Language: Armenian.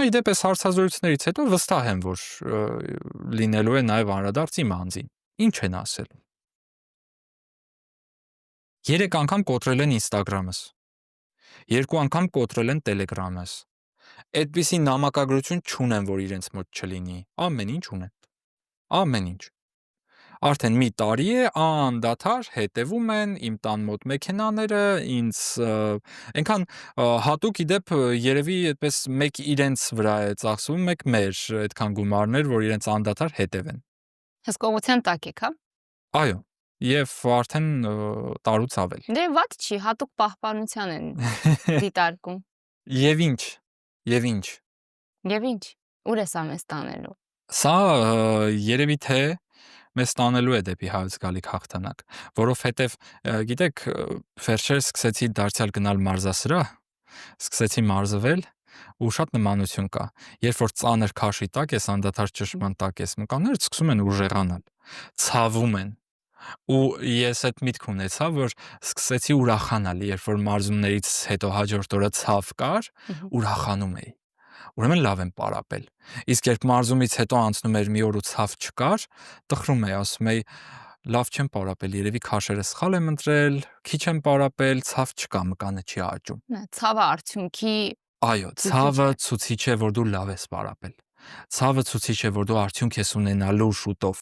Իդեպ այս հարցազրույցներից հետո վստահ եմ, որ լինելու է նաև անդրադարձ իմ անձին։ Ինչ են ասել։ 3 անգամ կոտրել են Instagram-ս։ 2 անգամ կոտրել են Telegram-ս։ Այդպիսի նամակագրություն չունեն, որ իրենց մոտ չլինի։ Ամեն ինչ ունեն։ Ամեն ինչ։ Արդեն մի տարի է անդադար հետևում են իմ տան մոտ մեքենաները, ինձ այնքան հատուկ իդեպ երևի այդպես մեկ իրենց վրա է ծախսվում, մեկ մեր այդքան գումարներ, որ իրենց անդադար հետևեն։ Հսկողության տակ եք, հա։ Այո, եւ արդեն տարուց ավել։ Դե ված չի, հատուկ պահպանության են դիտարկում։ Եվ ինչ։ Եվ ինչ։ Եվ ինչ։ Ուր է սա մեզ տանելու։ Սա երևի թե մեզ տանելու է դեպի հայոց գալիք հաղթանակ, որովհետև գիտեք, վերջերս սկսեցի դարձյալ գնալ մարզասրահ, սկսեցի մարզվել ու շատ նմանություն կա։ Երբ որ ծանր քաշի տակ ես, անդադար ճնշման տակ ես, մկանները սկսում են ուժեղանալ, ցավում են։ Ու ես այդ միտք ունեցա, որ սկսեցի ուրախանալ, երբ որ մարզումներից հետո հաջորդ օրը ցավ կար, ուրախանում էի։ Ուրեմն լավ եմ պարապել։ Իսկ երբ մարզումից հետո անցնում էր մի օր ու ցավ չկար, տխրում էի, ասում էի, լավ չեմ պարապել, երևի քաշերը սխալ եմ ընտրել, քիչ եմ պարապել, ցավ չկա, մկանը չի աճում։ Ցավը արդյունքի Այո, ցավը ցուցիչ է, որ դու լավ ես պարապել։ Ցավը ցուցիչ է, որ դու արդյունք ես ունենալու շուտով։